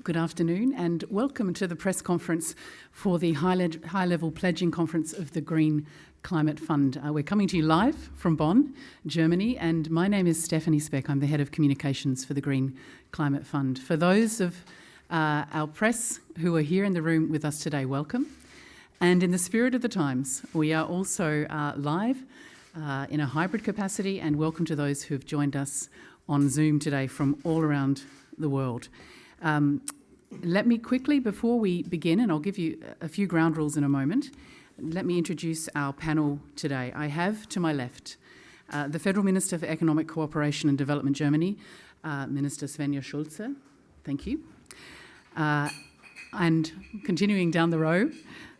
Good afternoon and welcome to the press conference for the high-level pledging conference of the Green Climate Fund. We're coming to you live from Bonn, Germany, and my name is Stephanie Speck. I'm the Head of Communications for the Green Climate Fund. For those of our press who are here in the room with us today, welcome. And in the spirit of the times, we are also live in a hybrid capacity, and welcome to those who have joined us on Zoom today from all around the world. Let me quickly, before we begin, and I'll give you a few ground rules in a moment, let me introduce our panel today. I have to my left the Federal Minister for Economic Cooperation and Development, Germany, Minister Svenja Schulze. Thank you. And continuing down the row,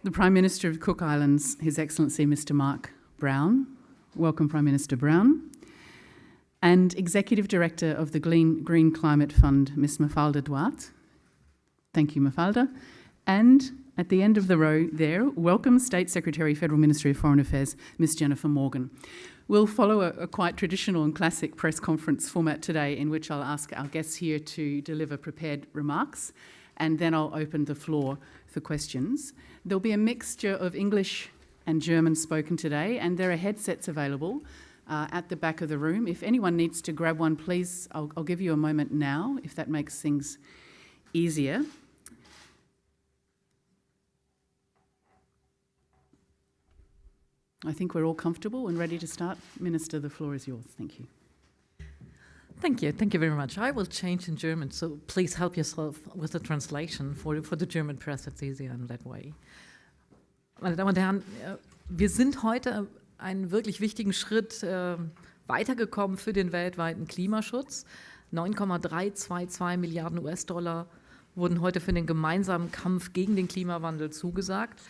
the Prime Minister of Cook Islands, His Excellency Mr. Mark Brown. Welcome, Prime Minister Brown. And Executive Director of the Green Climate Fund, Ms. Mafalda Duarte. Thank you, Mafalda. And at the end of the row there, welcome State Secretary, Federal Ministry of Foreign Affairs, Ms. Jennifer Morgan. We'll follow a quite traditional and classic press conference format today, in which I'll ask our guests here to deliver prepared remarks, and then I'll open the floor for questions. There'll be a mixture of English and German spoken today, and there are headsets available at the back of the room. If anyone needs to grab one, please, I'll give you a moment now, if that makes things easier. I think we're all comfortable and ready to start. Minister, the floor is yours. Thank you. Thank you. Thank you very much. I will change in German, so please help yourself with the translation. For the German press, it's easier in that way. Meine Damen und Herren, wir sind heute einen wirklich wichtigen Schritt weitergekommen für den weltweiten Klimaschutz. 9,322 Milliarden US-Dollar wurden heute für den gemeinsamen Kampf gegen den Klimawandel zugesagt.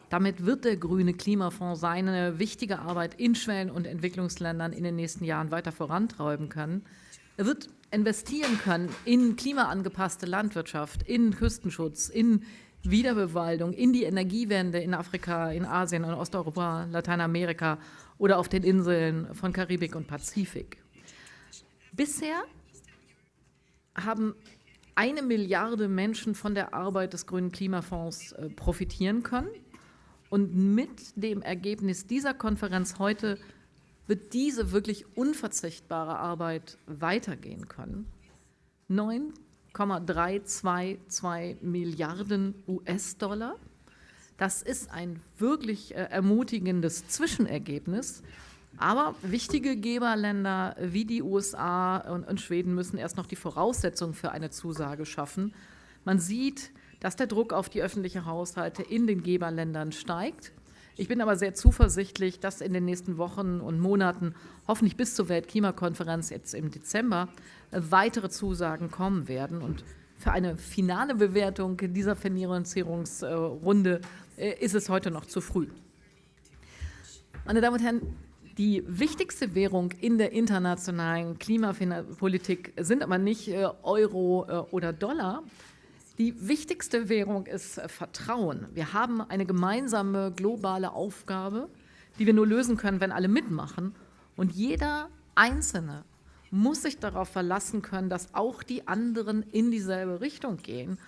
Damit wird der grüne Klimafonds seine wichtige Arbeit in Schwellen- und Entwicklungsländern in den nächsten Jahren weiter vorantreiben können. Er wird investieren können in klimaangepasste Landwirtschaft, in Küstenschutz, in Wiederbewaldung, in die Energiewende in Afrika, in Asien, in Osteuropa, Lateinamerika oder auf den Inseln von Karibik und Pazifik. Bisher haben 1 Milliarde Menschen von der Arbeit des grünen Klimafonds profitieren können. Und mit dem Ergebnis dieser Konferenz heute wird diese wirklich unverzichtbare Arbeit weitergehen können. 9,322 Milliarden US-Dollar. Das ist ein wirklich ermutigendes Zwischenergebnis. Aber wichtige Geberländer wie die USA und Schweden müssen erst noch die Voraussetzungen für eine Zusage schaffen. Man sieht, dass der Druck auf die öffentlichen Haushalte in den Geberländern steigt. Ich bin aber sehr zuversichtlich, dass in den nächsten Wochen und Monaten, hoffentlich bis zur Weltklimakonferenz jetzt im Dezember, weitere Zusagen kommen werden. Und für eine finale Bewertung dieser Finanzierungsrunde ist es heute noch zu früh. Meine Damen und Herren, die wichtigste Währung in der internationalen Klimapolitik sind aber nicht Euro oder Dollar. Die wichtigste Währung ist Vertrauen. Wir haben eine gemeinsame globale Aufgabe, die wir nur lösen können, wenn alle mitmachen. Und jeder Einzelne muss sich darauf verlassen können, dass auch die anderen in dieselbe Richtung gehen.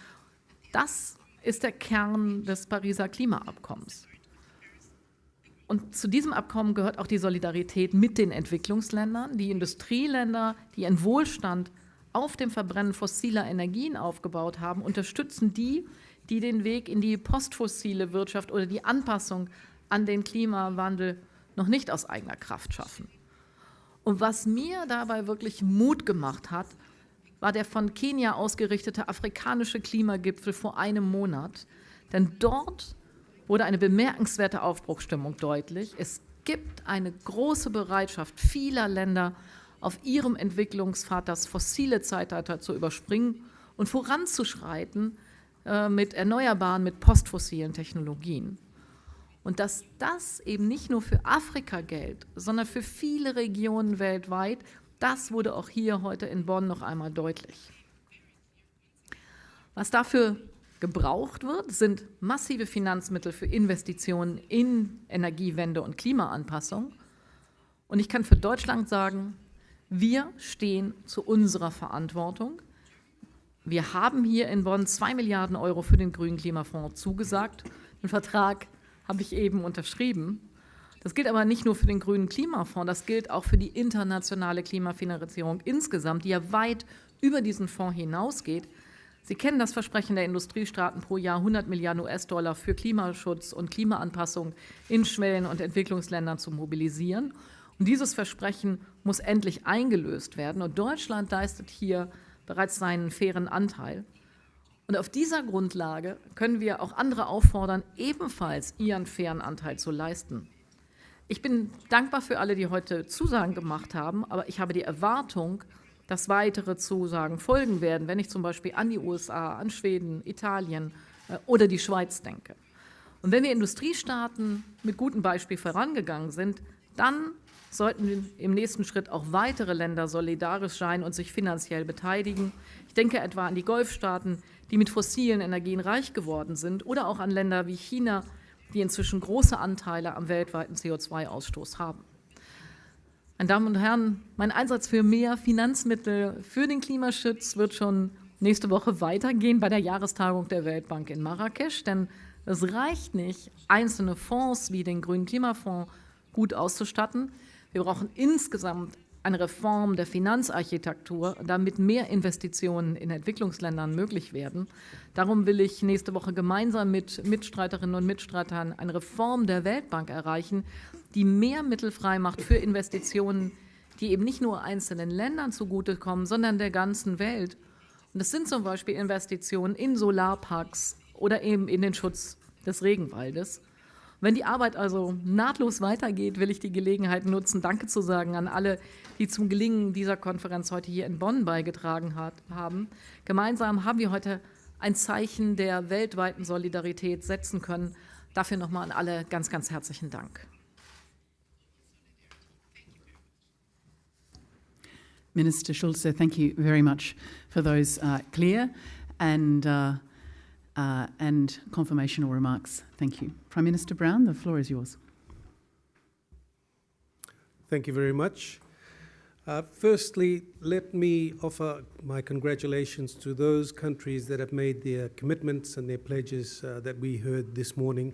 Das ist der Kern des Pariser Klimaabkommens. Und zu diesem Abkommen gehört auch die Solidarität mit den Entwicklungsländern, die Industrieländer, die ihren Wohlstand auf dem Verbrennen fossiler Energien aufgebaut haben, unterstützen die, die den Weg in die postfossile Wirtschaft oder die Anpassung an den Klimawandel noch nicht aus eigener Kraft schaffen. Und was mir dabei wirklich Mut gemacht hat, war der von Kenia ausgerichtete afrikanische Klimagipfel vor einem Monat. Denn dort wurde eine bemerkenswerte Aufbruchsstimmung deutlich. Es gibt eine große Bereitschaft vieler Länder, auf ihrem Entwicklungspfad das fossile Zeitalter zu überspringen und voranzuschreiten mit erneuerbaren, mit postfossilen Technologien. Und dass das eben nicht nur für Afrika gilt, sondern für viele Regionen weltweit, das wurde auch hier heute in Bonn noch einmal deutlich. Was dafür gebraucht wird, sind massive Finanzmittel für Investitionen in Energiewende und Klimaanpassung. Und ich kann für Deutschland sagen, wir stehen zu unserer Verantwortung. Wir haben hier in Bonn 2 Milliarden Euro für den Grünen Klimafonds zugesagt. Den Vertrag habe ich eben unterschrieben. Das gilt aber nicht nur für den Grünen Klimafonds, das gilt auch für die internationale Klimafinanzierung insgesamt, die ja weit über diesen Fonds hinausgeht. Sie kennen das Versprechen der Industriestaaten, pro Jahr 100 Milliarden US-Dollar für Klimaschutz und Klimaanpassung in Schwellen- und Entwicklungsländern zu mobilisieren. Und dieses Versprechen muss endlich eingelöst werden. Und Deutschland leistet hier bereits seinen fairen Anteil. Und auf dieser Grundlage können wir auch andere auffordern, ebenfalls ihren fairen Anteil zu leisten. Ich bin dankbar für alle, die heute Zusagen gemacht haben, aber ich habe die Erwartung, dass weitere Zusagen folgen werden, wenn ich zum Beispiel an die USA, an Schweden, Italien oder die Schweiz denke. Und wenn wir Industriestaaten mit gutem Beispiel vorangegangen sind, dann sollten im nächsten Schritt auch weitere Länder solidarisch sein und sich finanziell beteiligen. Ich denke etwa an die Golfstaaten, die mit fossilen Energien reich geworden sind, oder auch an Länder wie China, die inzwischen große Anteile am weltweiten CO2-Ausstoß haben. Meine Damen und Herren, mein Einsatz für mehr Finanzmittel für den Klimaschutz wird schon nächste Woche weitergehen bei der Jahrestagung der Weltbank in Marrakesch, denn es reicht nicht, einzelne Fonds wie den Grünen Klimafonds gut auszustatten. Wir brauchen insgesamt eine Reform der Finanzarchitektur, damit mehr Investitionen in Entwicklungsländern möglich werden. Darum will ich nächste Woche gemeinsam mit Mitstreiterinnen und Mitstreitern eine Reform der Weltbank erreichen, die mehr Mittel frei macht für Investitionen, die eben nicht nur einzelnen Ländern zugutekommen, sondern der ganzen Welt. Und das sind zum Beispiel Investitionen in Solarparks oder eben in den Schutz des Regenwaldes. Wenn die Arbeit also nahtlos weitergeht, will ich die Gelegenheit nutzen, Danke zu sagen an alle, die zum Gelingen dieser Konferenz heute hier in Bonn beigetragen haben. Gemeinsam haben wir heute ein Zeichen der weltweiten Solidarität setzen können. Dafür nochmal an alle ganz, ganz herzlichen Dank. Minister Schulze, thank you very much for those clear and confirmational remarks. Thank you. Prime Minister Brown, the floor is yours. Thank you very much. Firstly, let me offer my congratulations to those countries that have made their commitments and their pledges that we heard this morning,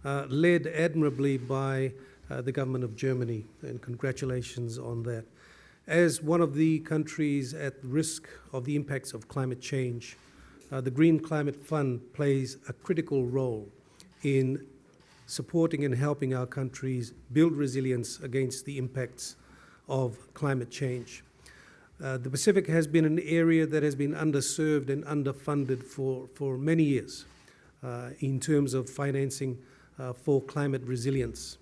led admirably by the government of Germany, and congratulations on that. As one of the countries at risk of the impacts of climate change, the Green Climate Fund plays a critical role in supporting and helping our countries build resilience against the impacts of climate change. The Pacific has been an area that has been underserved and underfunded for many years in terms of financing for climate resilience.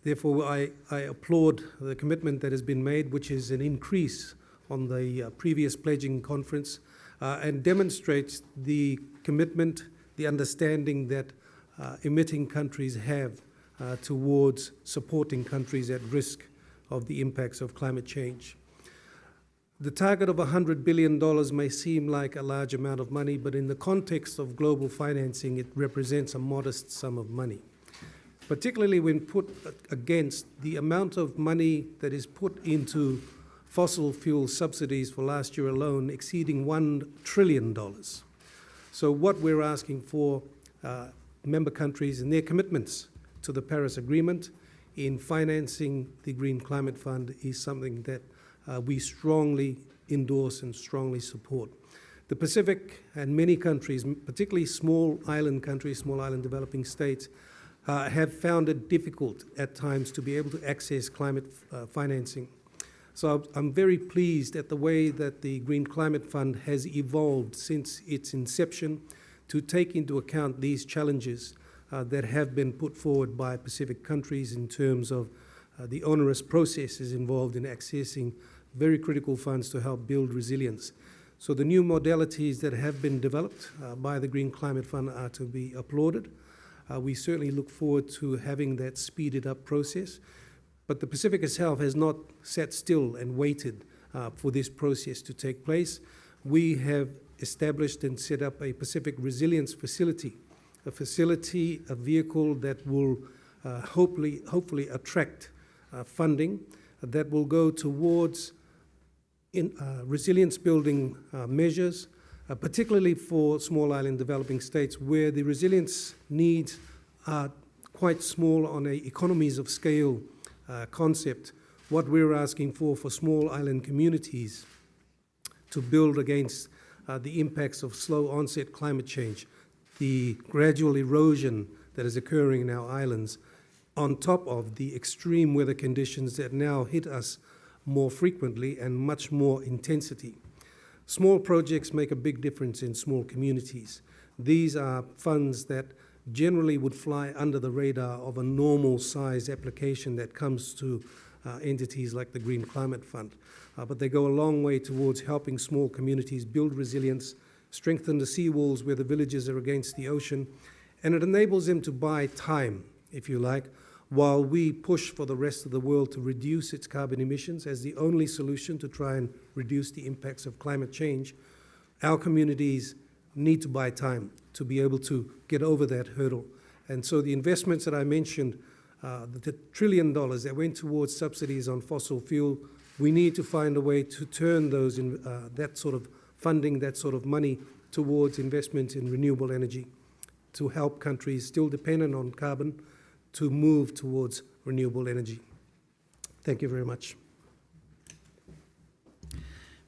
Therefore, I applaud the commitment that has been made, which is an increase on the previous pledging conference, and demonstrates the commitment, the understanding that emitting countries have towards supporting countries at risk of the impacts of climate change. The target of $100 billion may seem like a large amount of money, but in the context of global financing, it represents a modest sum of money, particularly when put against the amount of money that is put into fossil fuel subsidies for last year alone exceeding $1 trillion. So what we're asking for member countries and their commitments to the Paris Agreement in financing the Green Climate Fund is something that we strongly endorse and strongly support. The Pacific and many countries, particularly small island countries, small island developing states, have found it difficult at times to be able to access climate financing. So I'm very pleased at the way that the Green Climate Fund has evolved since its inception to take into account these challenges that have been put forward by Pacific countries in terms of the onerous processes involved in accessing very critical funds to help build resilience. So the new modalities that have been developed by the Green Climate Fund are to be applauded. We certainly look forward to having that speeded up process. But the Pacific itself has not sat still and waited for this process to take place. We have established and set up a Pacific Resilience Facility, a vehicle that will hopefully attract funding that will go towards resilience building measures, particularly for small island developing states where the resilience needs are quite small on a economies of scale concept. What we're asking for small island communities to build against the impacts of slow onset climate change, the gradual erosion that is occurring in our islands, on top of the extreme weather conditions that now hit us more frequently and much more intensity. Small projects make a big difference in small communities. These are funds that generally would fly under the radar of a normal size application that comes to entities like the Green Climate Fund. But they go a long way towards helping small communities build resilience, strengthen the seawalls where the villages are against the ocean, and it enables them to buy time, if you like, while we push for the rest of the world to reduce its carbon emissions as the only solution to try and reduce the impacts of climate change. Our communities need to buy time to be able to get over that hurdle. And so the investments that I mentioned, the $1 trillion that went towards subsidies on fossil fuel, we need to find a way to turn those that sort of funding, that sort of money towards investment in renewable energy to help countries still dependent on carbon to move towards renewable energy. Thank you very much.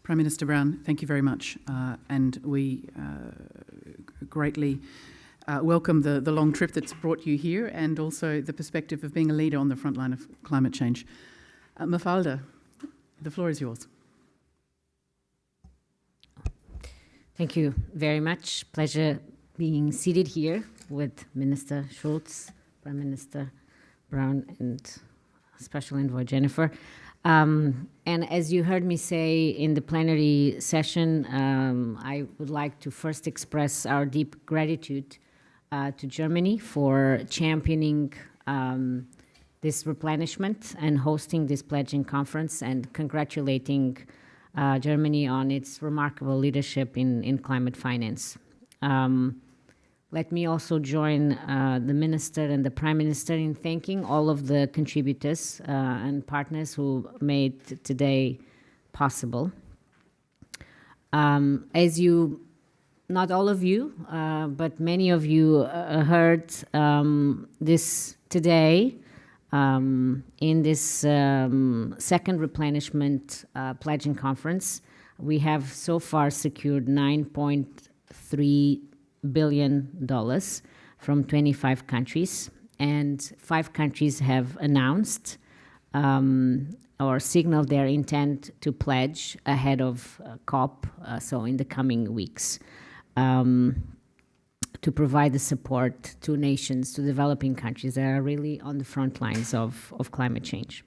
Prime Minister Brown, thank you very much. And we greatly welcome the long trip that's brought you here and also the perspective of being a leader on the front line of climate change. Mafalda, the floor is yours. Thank you very much. Pleasure being seated here with Minister Schulze, Prime Minister Brown, and Special Envoy Jennifer. And as you heard me say in the plenary session, I would like to first express our deep gratitude to Germany for championing this replenishment and hosting this pledging conference, and congratulating Germany on its remarkable leadership in climate finance. Let me also join the Minister and the Prime Minister in thanking all of the contributors and partners who made today possible. As you, not all of you, but many of you heard this today in this second replenishment pledging conference. We have so far secured $9.3 billion from 25 countries, and 5 countries have announced or signaled their intent to pledge ahead of COP, so in the coming weeks, to provide the support to nations, to developing countries that are really on the front lines of climate change.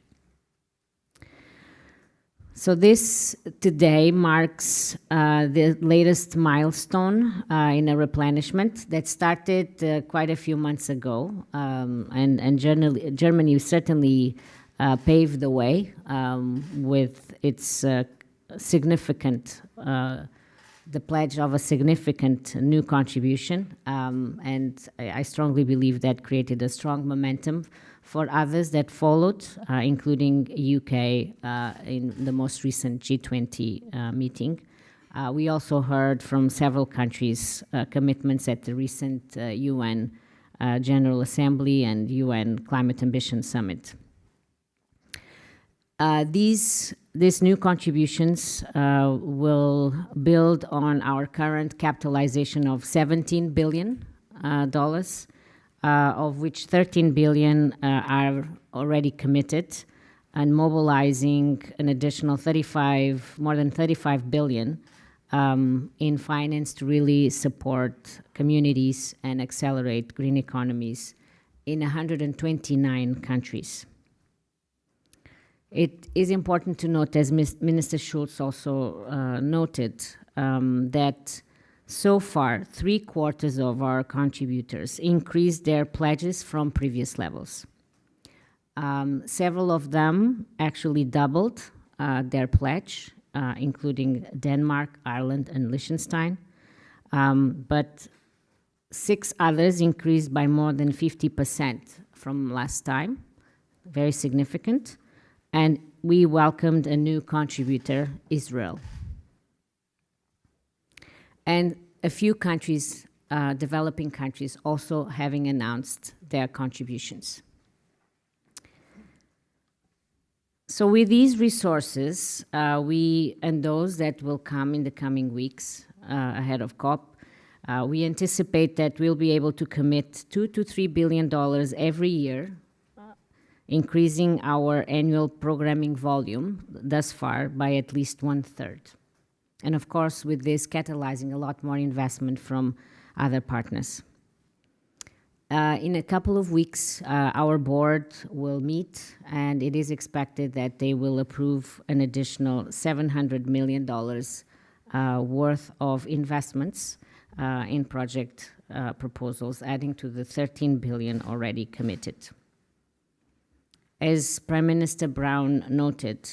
So this today marks the latest milestone in a replenishment that started quite a few months ago, and Germany certainly paved the way with its significant, the pledge of a significant new contribution, and I strongly believe that created a strong momentum for others that followed, including UK in the most recent G20 meeting. We also heard from several countries commitments at the recent UN General Assembly and UN Climate Ambition Summit. These new contributions will build on our current capitalization of $17 billion, of which $13 billion are already committed, and mobilizing an additional more than $35 billion in finance to really support communities and accelerate green economies in 129 countries. It is important to note, as Minister Schulze also noted, that so far, 3/4 of our contributors increased their pledges from previous levels. Several of them actually doubled their pledge, including Denmark, Ireland, and Liechtenstein. But 6 others increased by more than 50% from last time, very significant. and we welcomed a new contributor, Israel. And a few countries, developing countries, also having announced their contributions. So with these resources, and those that will come in the coming weeks ahead of COP, we anticipate that we'll be able to commit $2 to $3 billion every year, increasing our annual programming volume thus far by at least 1/3. And of course, with this, catalyzing a lot more investment from other partners. In a couple of weeks, our board will meet, and it is expected that they will approve an additional $700 million worth of investments in project proposals, adding to the $13 billion already committed. As Prime Minister Brown noted,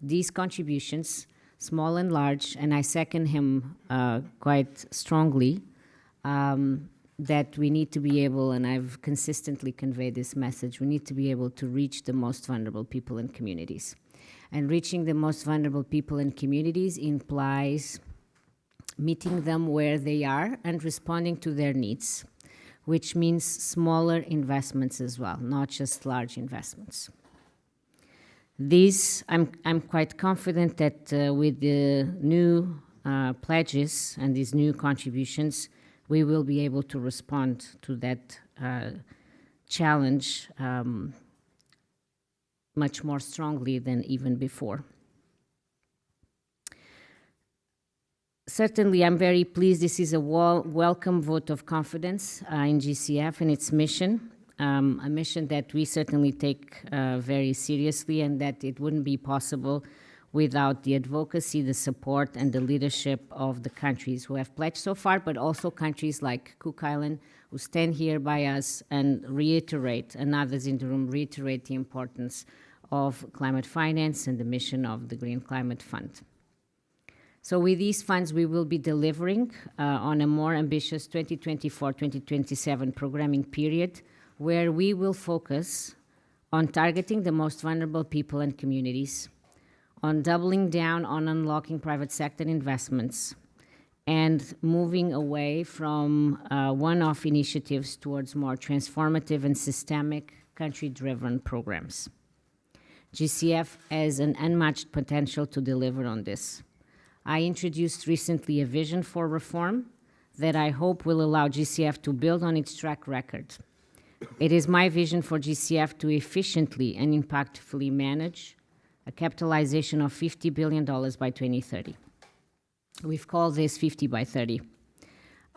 these contributions, small and large, and I second him quite strongly, that we need to be able, and I've consistently conveyed this message, we need to be able to reach the most vulnerable people and communities. And reaching the most vulnerable people and communities implies meeting them where they are and responding to their needs, which means smaller investments as well, not just large investments. These, I'm quite confident that with the new pledges and these new contributions, we will be able to respond to that challenge much more strongly than even before. Certainly, I'm very pleased this is a welcome vote of confidence in GCF and its mission, a mission that we certainly take very seriously, and that it wouldn't be possible without the advocacy, the support, and the leadership of the countries who have pledged so far, but also countries like Cook Island, who stand here by us and reiterate, and others in the room reiterate the importance of climate finance and the mission of the Green Climate Fund. So with these funds, we will be delivering on a more ambitious 2024-2027 programming period, where we will focus on targeting the most vulnerable people and communities, on doubling down on unlocking private sector investments, and moving away from one-off initiatives towards more transformative and systemic country-driven programs. GCF has an unmatched potential to deliver on this. I introduced recently a vision for reform that I hope will allow GCF to build on its track record. It is my vision for GCF to efficiently and impactfully manage a capitalization of $50 billion by 2030. We've called this 50 by 30.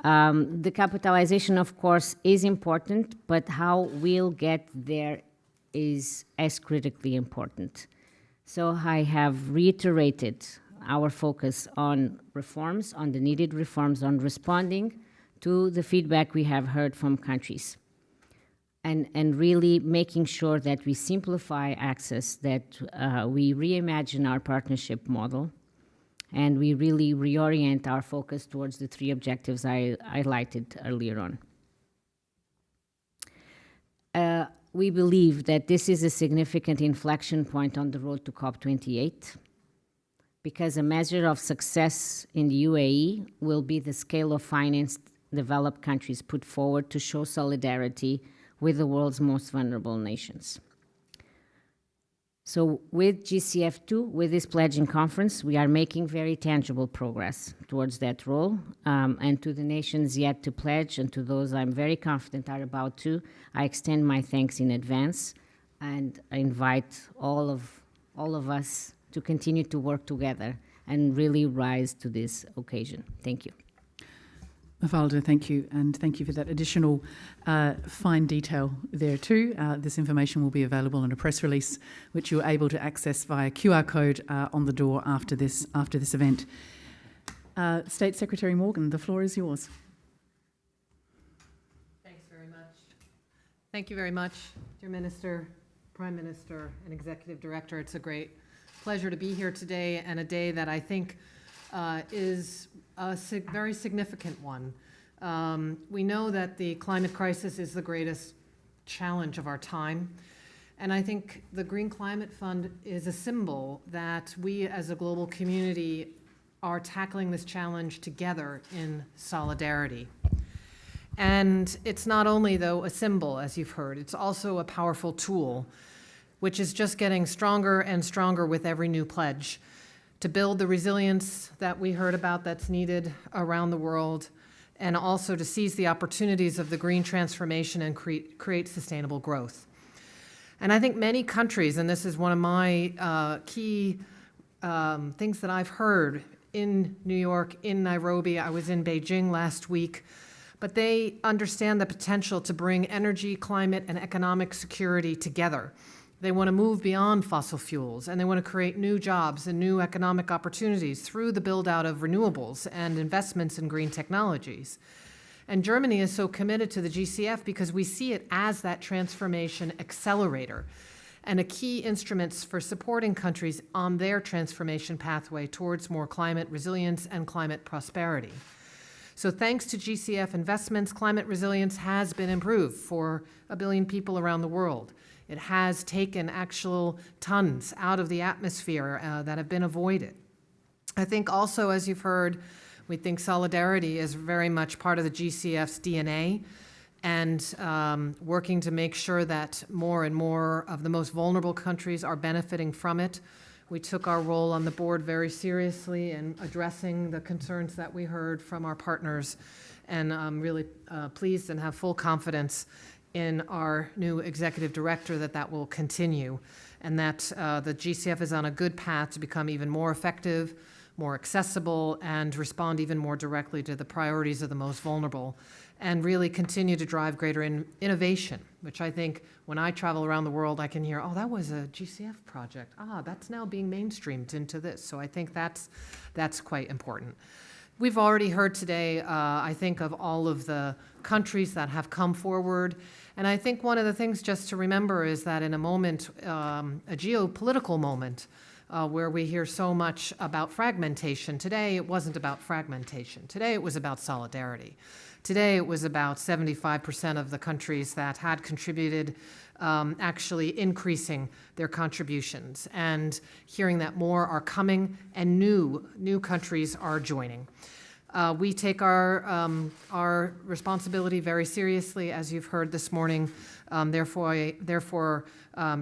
The capitalization, of course, is important, but how we'll get there is as critically important. So I have reiterated our focus on reforms, on the needed reforms, on responding to the feedback we have heard from countries. And really making sure that we simplify access, that we reimagine our partnership model, and we really reorient our focus towards the three objectives I highlighted earlier on. We believe that this is a significant inflection point on the road to COP28, because a measure of success in the UAE will be the scale of finance developed countries put forward to show solidarity with the world's most vulnerable nations. So with GCF2, with this pledging conference, we are making very tangible progress towards that role. And to the nations yet to pledge, and to those I'm very confident are about to, I extend my thanks in advance, and I invite all of us to continue to work together and really rise to this occasion. Thank you. Mafalda, thank you, and thank you for that additional fine detail there too. This information will be available in a press release, which you're able to access via QR code on the door after this event. State Secretary Morgan, the floor is yours. Thanks very much. Thank you very much, dear Minister, Prime Minister, and Executive Director. It's a great pleasure to be here today, and a day that I think is a very significant one. We know that the climate crisis is the greatest challenge of our time, And I think the Green Climate Fund is a symbol that we as a global community are tackling this challenge together in solidarity. And it's not only, though, a symbol, as you've heard, it's also a powerful tool, which is just getting stronger and stronger with every new pledge to build the resilience that we heard about that's needed around the world, and also to seize the opportunities of the green transformation and create sustainable growth. And I think many countries, and this is one of my key things that I've heard in New York, in Nairobi, I was in Beijing last week, but they understand the potential to bring energy, climate, and economic security together. They want to move beyond fossil fuels, and they want to create new jobs and new economic opportunities through the build-out of renewables and investments in green technologies. And Germany is so committed to the GCF because we see it as that transformation accelerator and a key instrument for supporting countries on their transformation pathway towards more climate resilience and climate prosperity. So thanks to GCF investments, climate resilience has been improved for 1 billion people around the world. It has taken actual tons out of the atmosphere that have been avoided. I think also, as you've heard, we think solidarity is very much part of the GCF's DNA, and working to make sure that more and more of the most vulnerable countries are benefiting from it. We took our role on the board very seriously in addressing the concerns that we heard from our partners, and I'm really pleased and have full confidence in our new executive director that will continue, and that the GCF is on a good path to become even more effective, more accessible, and respond even more directly to the priorities of the most vulnerable, and really continue to drive greater innovation, which I think when I travel around the world, I can hear, oh, that was a GCF project. That's now being mainstreamed into this. So I think that's quite important. We've already heard today, I think, of all of the countries that have come forward. And I think one of the things just to remember is that in a moment, a geopolitical moment, where we hear so much about fragmentation, today it wasn't about fragmentation. Today it was about solidarity. Today it was about 75% of the countries that had contributed actually increasing their contributions, and hearing that more are coming and new countries are joining. We take our responsibility very seriously, as you've heard this morning. Therefore,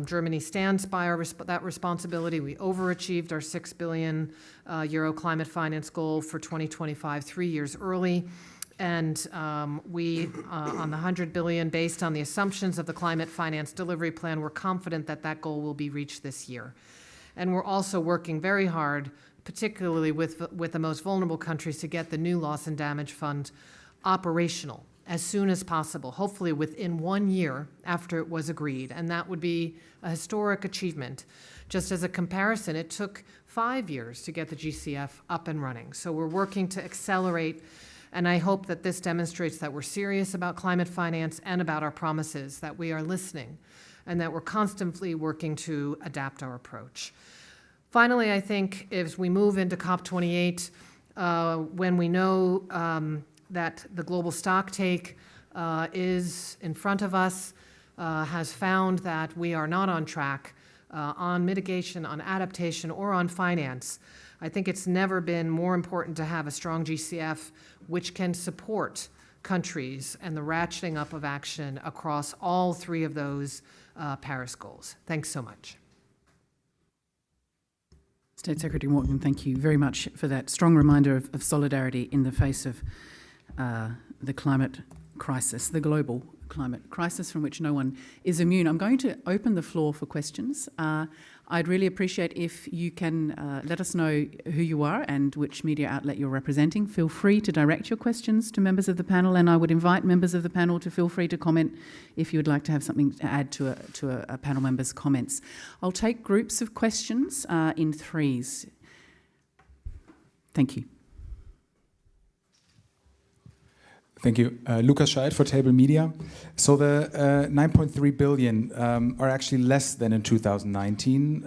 Germany stands by that responsibility. We overachieved our 6 billion euro climate finance goal for 2025, 3 years early. And we, on the 100 billion, based on the assumptions of the climate finance delivery plan, we're confident that that goal will be reached this year. And we're also working very hard, particularly with the most vulnerable countries, to get the new loss and damage fund operational as soon as possible, hopefully within 1 year after it was agreed. And that would be a historic achievement. Just as a comparison, it took 5 years to get the GCF up and running. So we're working to accelerate, and I hope that this demonstrates that we're serious about climate finance and about our promises, that we are listening, and that we're constantly working to adapt our approach. Finally, I think as we move into COP28, when we know that the global stocktake is in front of us, has found that we are not on track on mitigation, on adaptation, or on finance, I think it's never been more important to have a strong GCF which can support countries and the ratcheting up of action across all 3 of those Paris goals. Thanks so much. State Secretary Morgan, thank you very much for that strong reminder of solidarity in the face of the climate crisis, the global climate crisis from which no one is immune. I'm going to open the floor for questions. I'd really appreciate if you can let us know who you are and which media outlet you're representing. Feel free to direct your questions to members of the panel, and I would invite members of the panel to feel free to comment if you would like to have something to add to a panel member's comments. I'll take groups of questions in 3s. Thank you. Thank you. Lukas Scheid for Table Media. So the 9.3 billion are actually less than in 2019.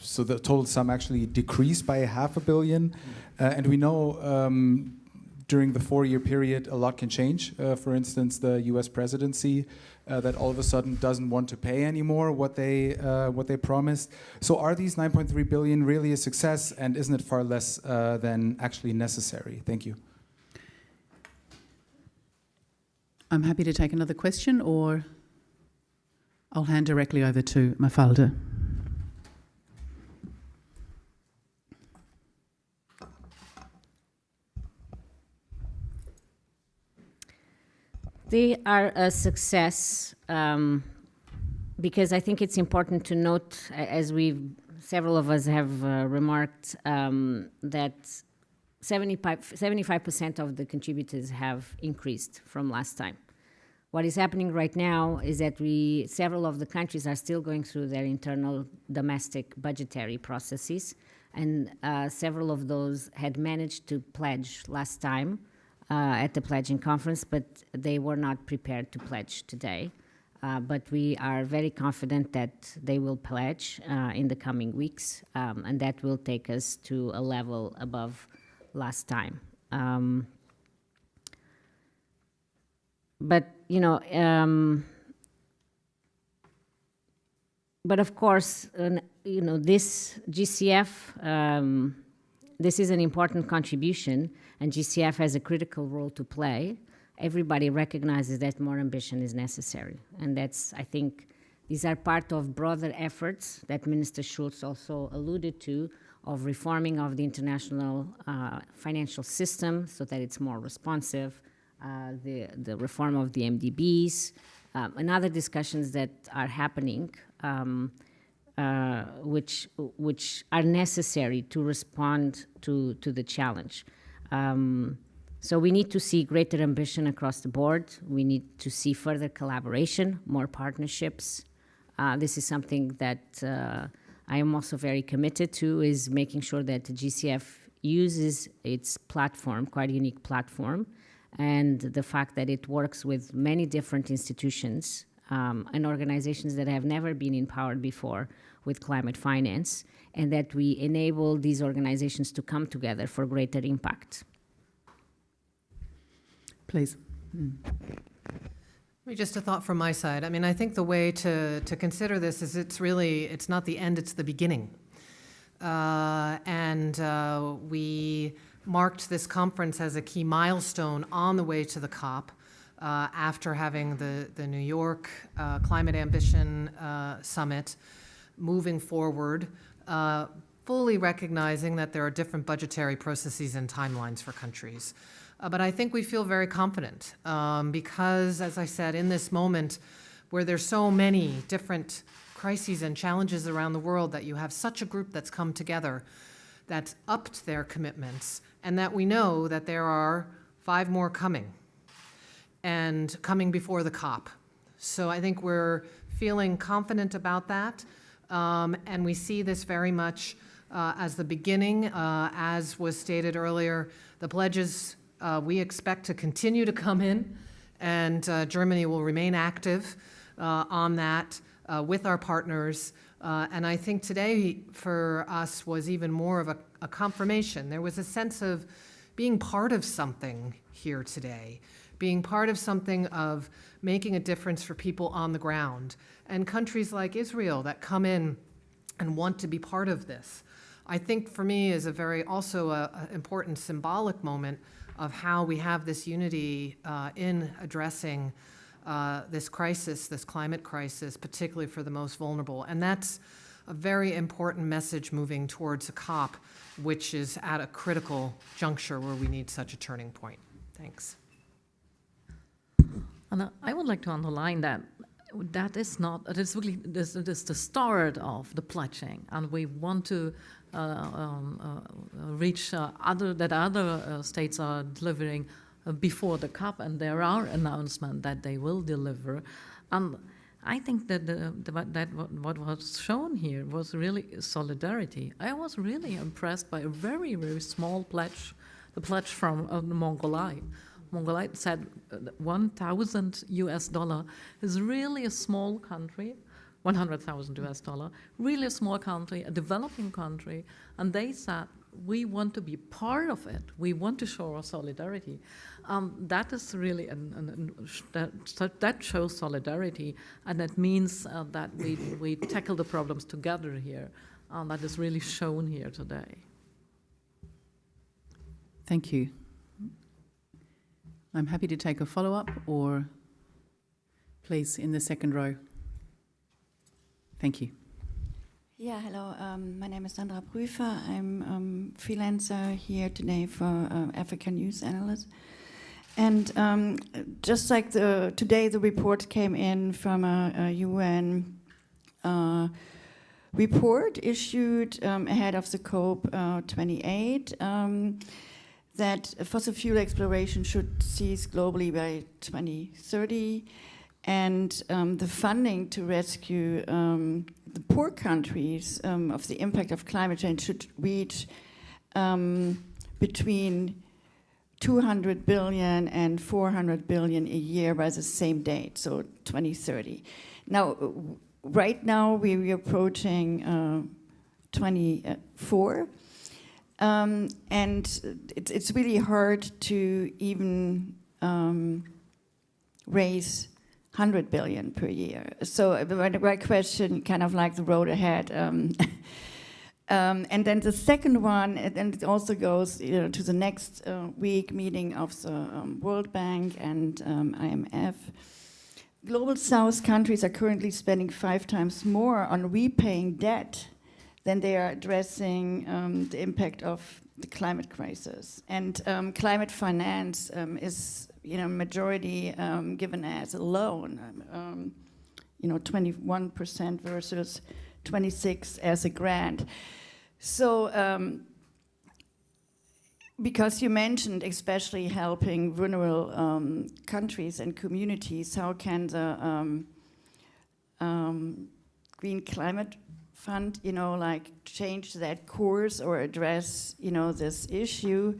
So the total sum actually decreased by 500 million. And we know during the 4-year period, a lot can change. For instance, the U.S. presidency that all of a sudden doesn't want to pay anymore what they promised. So are these 9.3 billion really a success, and isn't it far less than actually necessary? Thank you. I'm happy to take another question, or I'll hand directly over to Mafalda. They are a success because I think it's important to note, as several of us have remarked, that 75% of the contributors have increased from last time. What is happening right now is that several of the countries are still going through their internal domestic budgetary processes, and several of those had managed to pledge last time at the pledging conference, but they were not prepared to pledge today. But we are very confident that they will pledge in the coming weeks, and that will take us to a level above last time. But of course, this GCF, this is an important contribution, and GCF has a critical role to play. Everybody recognizes that more ambition is necessary, and I think these are part of broader efforts that Minister Schulze also alluded to, of reforming of the international financial system so that it's more responsive, the reform of the MDBs, and other discussions that are happening, which are necessary to respond to the challenge. So we need to see greater ambition across the board. We need to see further collaboration, more partnerships. This is something that I am also very committed to, is making sure that the GCF uses its platform, quite a unique platform, and the fact that it works with many different institutions and organizations that have never been empowered before with climate finance, and that we enable these organizations to come together for greater impact. Please. Maybe just a thought from my side. I mean, I think the way to consider this is it's not the end, it's the beginning. We marked this conference as a key milestone on the way to the COP after having the New York Climate Ambition Summit, moving forward, fully recognizing that there are different budgetary processes and timelines for countries. But I think we feel very confident because, as I said, in this moment where there's so many different crises and challenges around the world, that you have such a group that's come together, that's upped their commitments, and that we know that there are 5 more coming, and coming before the COP. So I think we're feeling confident about that, and we see this very much as the beginning. As was stated earlier, the pledges we expect to continue to come in, and Germany will remain active on that with our partners. And I think today for us was even more of a confirmation. There was a sense of being part of something here today, being part of something of making a difference for people on the ground, and countries like Israel that come in and want to be part of this. I think for me is also a important symbolic moment of how we have this unity in addressing this crisis, this climate crisis, particularly for the most vulnerable. And that's a very important message moving towards a COP, which is at a critical juncture where we need such a turning point. Thanks. And I would like to underline that it is really the start of the pledging, and we want to reach other states are delivering before the COP, and there are announcements that they will deliver. And I think that what was shown here was really solidarity. I was really impressed by a very, very small pledge, the pledge from Mongolia. Mongolia said $1,000 is really a small country, $100,000, really a small country, a developing country, and they said we want to be part of it. We want to show our solidarity. That is really, that shows solidarity, and that means that we tackle the problems together here. That is really shown here today. Thank you. I'm happy to take a follow-up, or please, in the second row. Thank you. Yeah, hello. My name is Sandra Prüfer. I'm freelancer here today for African News Analyst. And just like today, the report came in from a UN report issued ahead of the COP28 that fossil fuel exploration should cease globally by 2030. And the funding to rescue the poor countries of the impact of climate change should reach between 200 billion and 400 billion a year by the same date, so 2030. Now, right now we're approaching 24, and it's really hard to even raise 100 billion per year. So my question, kind of like the road ahead. And then the second one, and it also goes to the next week meeting of the World Bank and IMF. Global South countries are currently spending 5 times more on repaying debt than they are addressing the impact of the climate crisis. And climate finance is, majority given as a loan, 21% versus 26% as a grant. So, because you mentioned especially helping vulnerable countries and communities, how can the Green Climate Fund, change that course or address, this issue?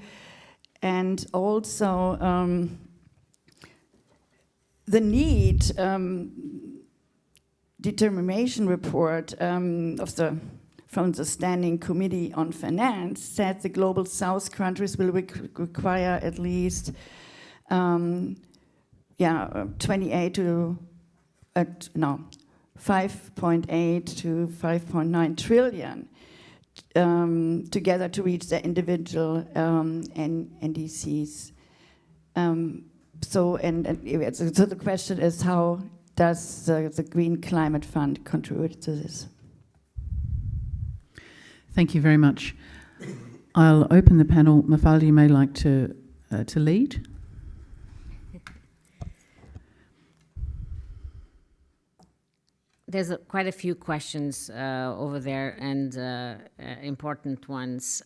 And also the need determination report from the Standing Committee on Finance said the Global South countries will require at least 5.8 to 5.9 trillion together to reach their individual NDCs. So the question is, how does the Green Climate Fund contribute to this? Thank you very much. I'll open the panel. Mafalda, you may like to lead. There's quite a few questions over there, and important ones.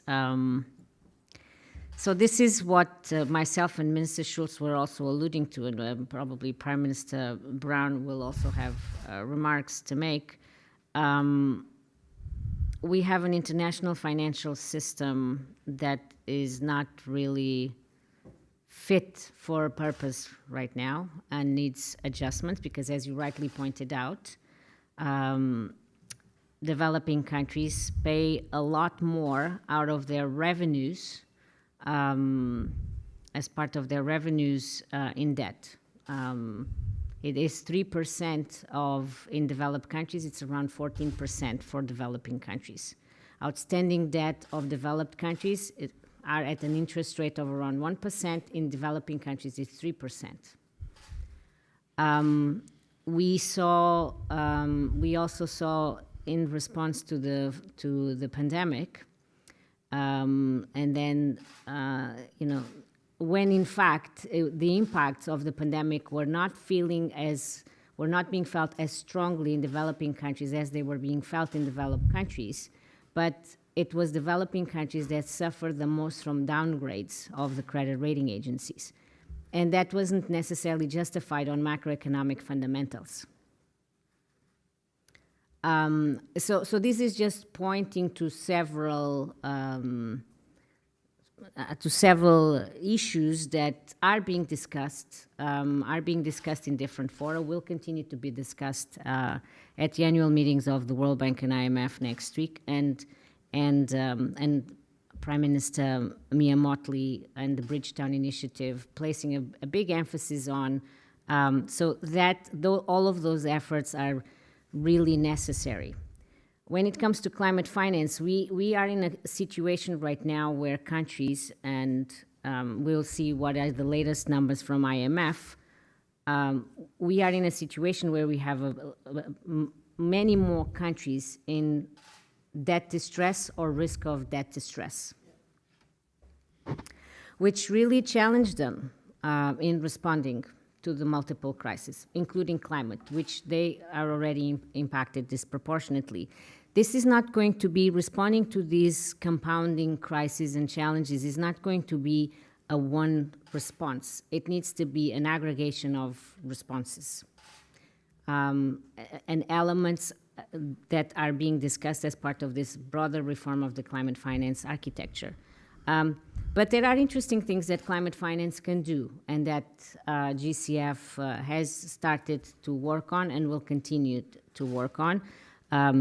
So this is what myself and Minister Schulze were also alluding to, and probably Prime Minister Brown will also have remarks to make. We have an international financial system that is not really fit for a purpose right now and needs adjustments because, as you rightly pointed out, developing countries pay a lot more out of their revenues as part of their revenues in debt. It is 3% in developed countries. It's around 14% for developing countries. Outstanding debt of developed countries are at an interest rate of around 1%. In developing countries, it's 3%. We also saw in response to the pandemic, and then when in fact the impacts of the pandemic were not being felt as strongly in developing countries as they were being felt in developed countries, but it was developing countries that suffered the most from downgrades of the credit rating agencies. And that wasn't necessarily justified on macroeconomic fundamentals. So this is just pointing to several issues that are being discussed in different fora, will continue to be discussed at the annual meetings of the World Bank and IMF next week, and Prime Minister Mia Mottley and the Bridgetown Initiative placing a big emphasis on, so that all of those efforts are really necessary. When it comes to climate finance, we are in a situation right now where countries, and we'll see what are the latest numbers from IMF, we are in a situation where we have many more countries in debt distress or risk of debt distress, which really challenged them in responding to the multiple crises, including climate, which they are already impacted disproportionately. This is not going to be, responding to these compounding crises and challenges is not going to be a one response. It needs to be an aggregation of responses and elements that are being discussed as part of this broader reform of the climate finance architecture. But there are interesting things that climate finance can do and that GCF has started to work on and will continue to work on.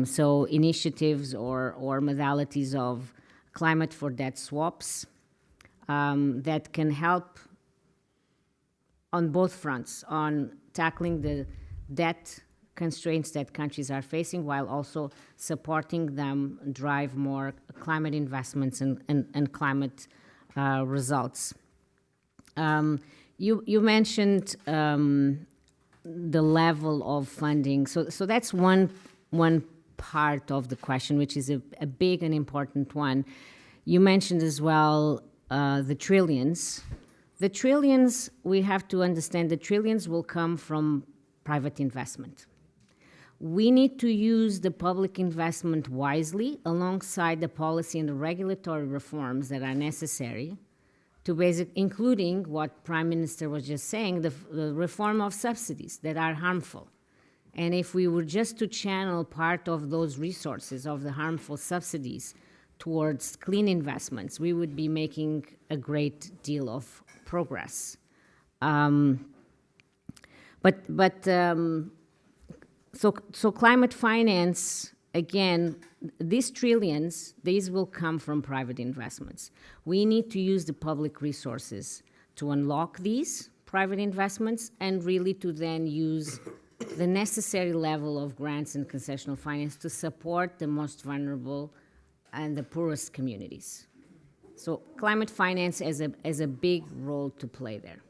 So initiatives or modalities of climate for debt swaps that can help on both fronts, on tackling the debt constraints that countries are facing while also supporting them drive more climate investments and climate results. You mentioned the level of funding. So that's one part of the question, which is a big and important one. You mentioned as well the trillions. The trillions, we have to understand, the trillions will come from private investment. We need to use the public investment wisely alongside the policy and the regulatory reforms that are necessary to including what Prime Minister was just saying, the reform of subsidies that are harmful. And if we were just to channel part of those resources of the harmful subsidies towards clean investments, we would be making a great deal of progress. So climate finance, again, these trillions, these will come from private investments. We need to use the public resources to unlock these private investments and really to then use the necessary level of grants and concessional finance to support the most vulnerable and the poorest communities. So climate finance has a big role to play there.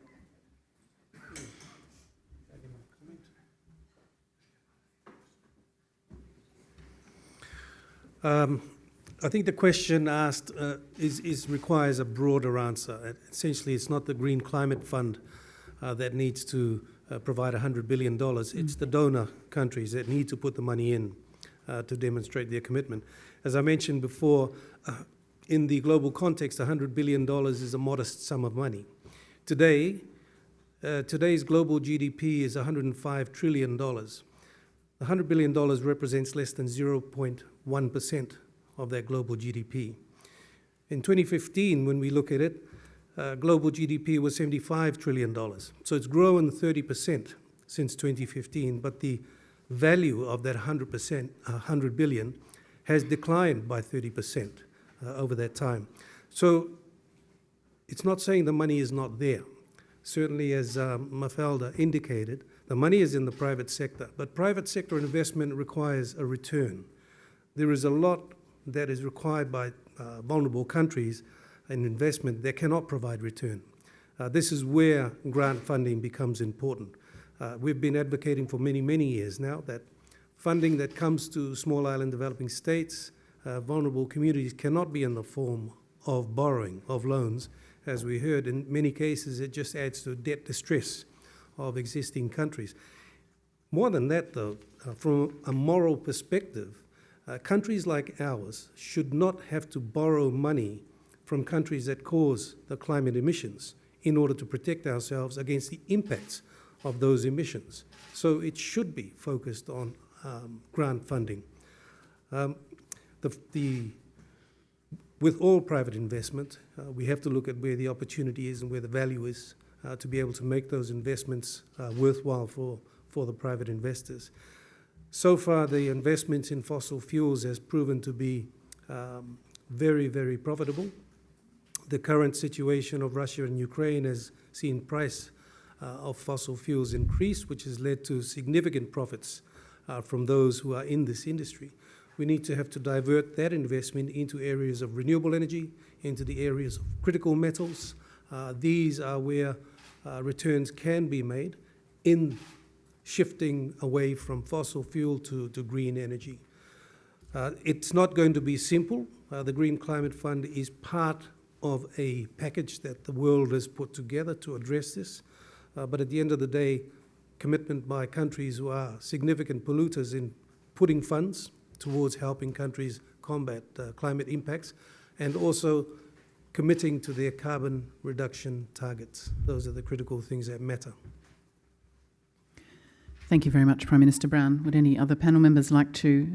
I think the question asked requires a broader answer. Essentially, it's not the Green Climate Fund that needs to provide $100 billion. It's the donor countries that need to put the money in to demonstrate their commitment. As I mentioned before, in the global context, $100 billion is a modest sum of money. Today's global GDP is $105 trillion. $100 billion represents less than 0.1% of that global GDP. In 2015, when we look at it, global GDP was $75 trillion. So it's grown 30% since 2015, but the value of that 100 billion has declined by 30% over that time. So it's not saying the money is not there. Certainly, as Mafalda indicated, the money is in the private sector, but private sector investment requires a return. There is a lot that is required by vulnerable countries in investment that cannot provide return. This is where grant funding becomes important. We've been advocating for many, many years now that funding that comes to small island developing states, vulnerable communities, cannot be in the form of borrowing, of loans. As we heard, in many cases, it just adds to debt distress of existing countries. More than that, though, from a moral perspective, countries like ours should not have to borrow money from countries that cause the climate emissions in order to protect ourselves against the impacts of those emissions. So it should be focused on grant funding. With all private investment, we have to look at where the opportunity is and where the value is to be able to make those investments worthwhile for the private investors. So far, the investments in fossil fuels has proven to be very, very profitable. The current situation of Russia and Ukraine has seen price of fossil fuels increase, which has led to significant profits from those who are in this industry. We need to have to divert that investment into areas of renewable energy, into the areas of critical metals. These are where returns can be made in shifting away from fossil fuel to green energy. It's not going to be simple. The Green Climate Fund is part of a package that the world has put together to address this. But at the end of the day, commitment by countries who are significant polluters in putting funds towards helping countries combat climate impacts, and also committing to their carbon reduction targets. Those are the critical things that matter. Thank you very much, Prime Minister Brown. Would any other panel members like to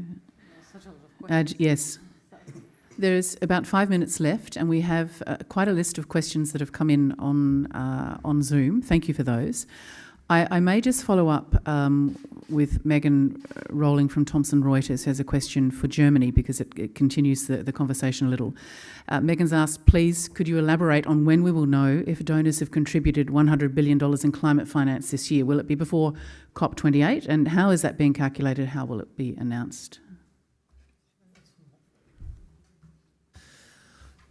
add? Yes. There's about 5 minutes left, and we have quite a list of questions that have come in on Zoom. Thank you for those. I may just follow up with Megan Rowling from Thomson Reuters, who has a question for Germany because it continues the conversation a little. Megan's asked, please, could you elaborate on when we will know if donors have contributed $100 billion in climate finance this year? Will it be before COP28? And how is that being calculated? How will it be announced?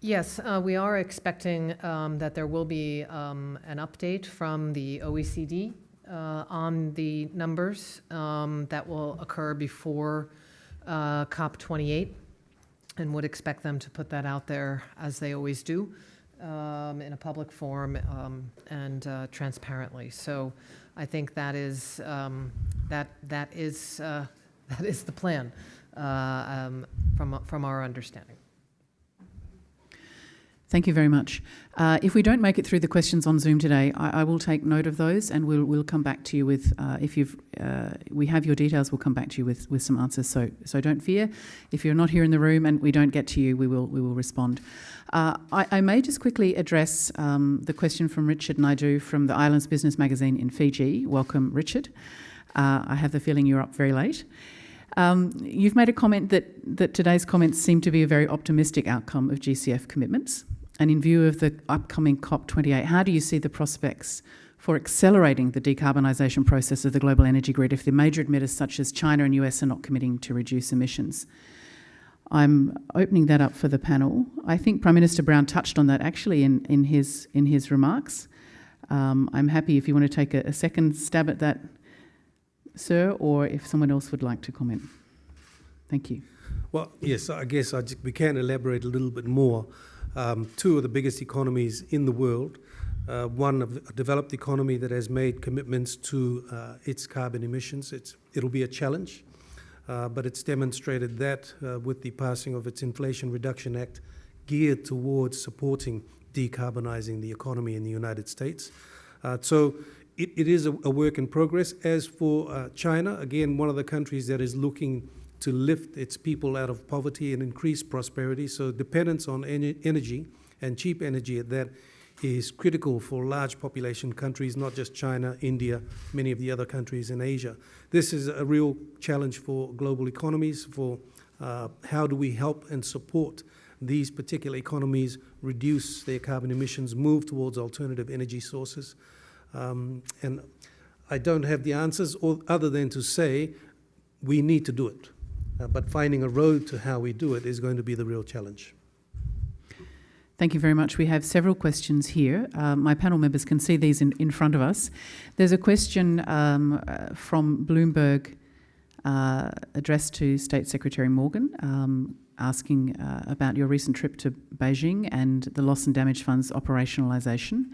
Yes, we are expecting that there will be an update from the OECD on the numbers that will occur before COP28, and would expect them to put that out there, as they always do, in a public forum and transparently. So I think that is that is the plan from our understanding. Thank you very much. If we don't make it through the questions on Zoom today, I will take note of those, and we'll come back to you with, we have your details, we'll come back to you with some answers. So don't fear. If you're not here in the room and we don't get to you, we will respond. I may just quickly address the question from Richard Naidu from the Islands Business Magazine in Fiji. Welcome, Richard. I have the feeling you're up very late. You've made a comment that today's comments seem to be a very optimistic outcome of GCF commitments. And in view of the upcoming COP28, how do you see the prospects for accelerating the decarbonisation process of the global energy grid if the major emitters such as China and US are not committing to reduce emissions? I'm opening that up for the panel. I think Prime Minister Brown touched on that actually in his remarks. I'm happy if you want to take a second stab at that, sir, or if someone else would like to comment. Thank you. Well, yes, I guess we can elaborate a little bit more. Two of the biggest economies in the world, one of a developed economy that has made commitments to its carbon emissions. It'll be a challenge, but it's demonstrated that with the passing of its Inflation Reduction Act geared towards supporting decarbonising the economy in the United States. So it is a work in progress. As for China, again, one of the countries that is looking to lift its people out of poverty and increase prosperity. So dependence on energy, and cheap energy at that, is critical for large population countries, not just China, India, many of the other countries in Asia. This is a real challenge for global economies, for how do we help and support these particular economies reduce their carbon emissions, move towards alternative energy sources. And I don't have the answers other than to say we need to do it. But finding a road to how we do it is going to be the real challenge. Thank you very much. We have several questions here. My panel members can see these in front of us. There's a question from Bloomberg addressed to State Secretary Morgan, asking about your recent trip to Beijing and the loss and damage funds operationalisation.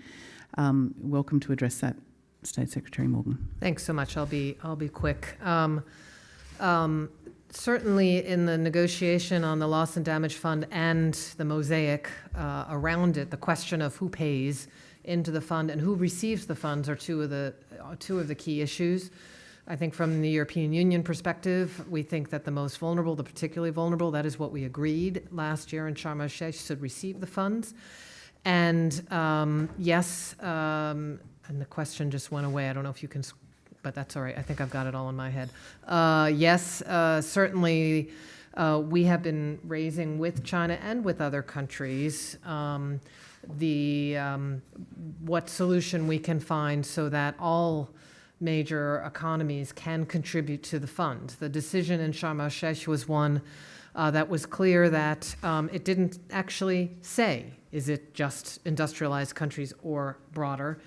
Welcome to address that, State Secretary Morgan. Thanks so much. I'll be quick. Certainly in the negotiation on the loss and damage fund and the mosaic around it, the question of who pays into the fund and who receives the funds are two of the key issues. I think from the European Union perspective, we think that the most vulnerable, the particularly vulnerable, that is what we agreed last year in Sharm el-Sheikh, should receive the funds. And yes, and the question just went away. I don't know if you can, but that's all right. I think I've got it all in my head. Yes, certainly We have been raising with China and with other countries what solution we can find so that all major economies can contribute to the fund. The decision in Sharm el-Sheikh was one that was clear that it didn't actually say, is it just industrialized countries or broader?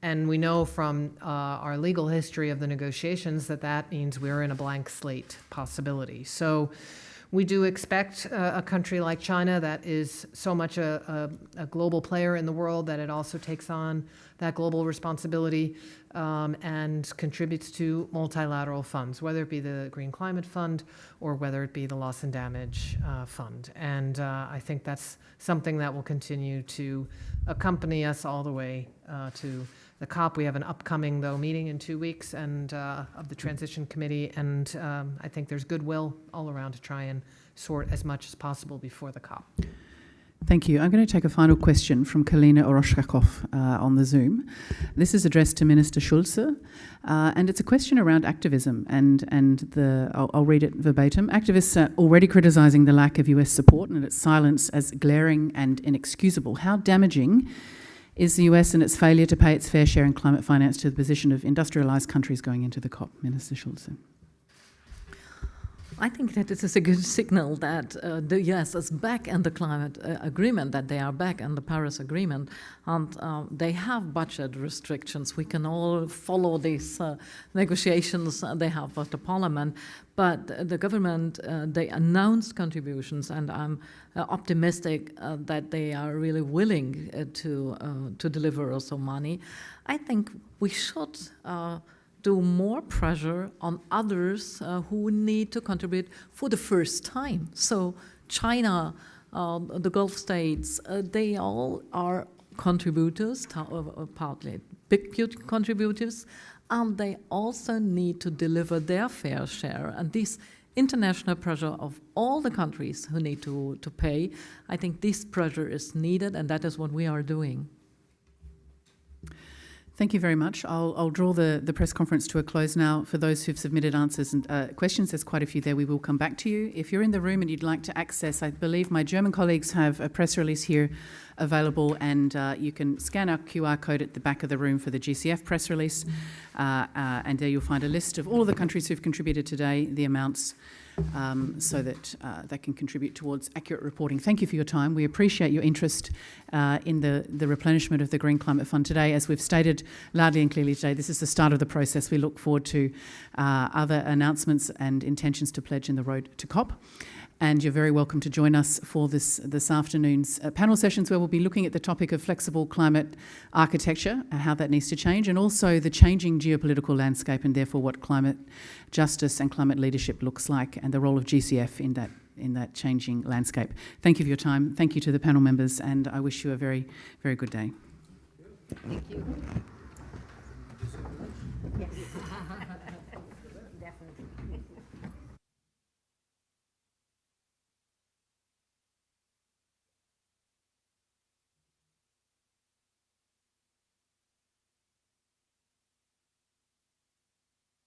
And we know from our legal history of the negotiations that that means we're in a blank slate possibility. So we do expect a country like China that is so much a global player in the world that it also takes on that global responsibility and contributes to multilateral funds, whether it be the Green Climate Fund or whether it be the Loss and Damage Fund. And I think that's something that will continue to accompany us all the way to the COP. We have an upcoming, though, meeting in 2 weeks and of the Transition Committee, and I think there's goodwill all around to try and sort as much as possible before the COP. Thank you. I'm going to take a final question from Kalina Oroshkakov on the Zoom. This is addressed to Minister Schulze, and it's a question around activism, I'll read it verbatim. Activists are already criticising the lack of US support and its silence as glaring and inexcusable. How damaging is the US and its failure to pay its fair share in climate finance to the position of industrialised countries going into the COP? Minister Schulze. I think that it is a good signal that the US is back in the climate agreement, that they are back in the Paris Agreement, and they have budget restrictions. We can all follow these negotiations they have with the parliament, but the government, they announced contributions, and I'm optimistic that they are really willing to deliver also money. I think we should do more pressure on others who need to contribute for the first time. So China, the Gulf states, they all are contributors, partly big contributors, and they also need to deliver their fair share. And this international pressure of all the countries who need to pay, I think this pressure is needed, and that is what we are doing. Thank you very much. I'll draw the press conference to a close now. For those who've submitted answers and questions, there's quite a few there. We will come back to you. If you're in the room and you'd like to access, I believe my German colleagues have a press release here available, and you can scan our QR code at the back of the room for the GCF press release, and there you'll find a list of all of the countries who've contributed today, the amounts, so that they can contribute towards accurate reporting. Thank you for your time. We appreciate your interest in the replenishment of the Green Climate Fund today. As we've stated loudly and clearly today, this is the start of the process. We look forward to other announcements and intentions to pledge in the road to COP. And you're very welcome to join us for this afternoon's panel sessions, where we'll be looking at the topic of flexible climate architecture, how that needs to change, and also the changing geopolitical landscape, and therefore what climate justice and climate leadership looks like, and the role of GCF in that changing landscape. Thank you for your time. Thank you to the panel members, and I wish you a very, very good day. Thank you.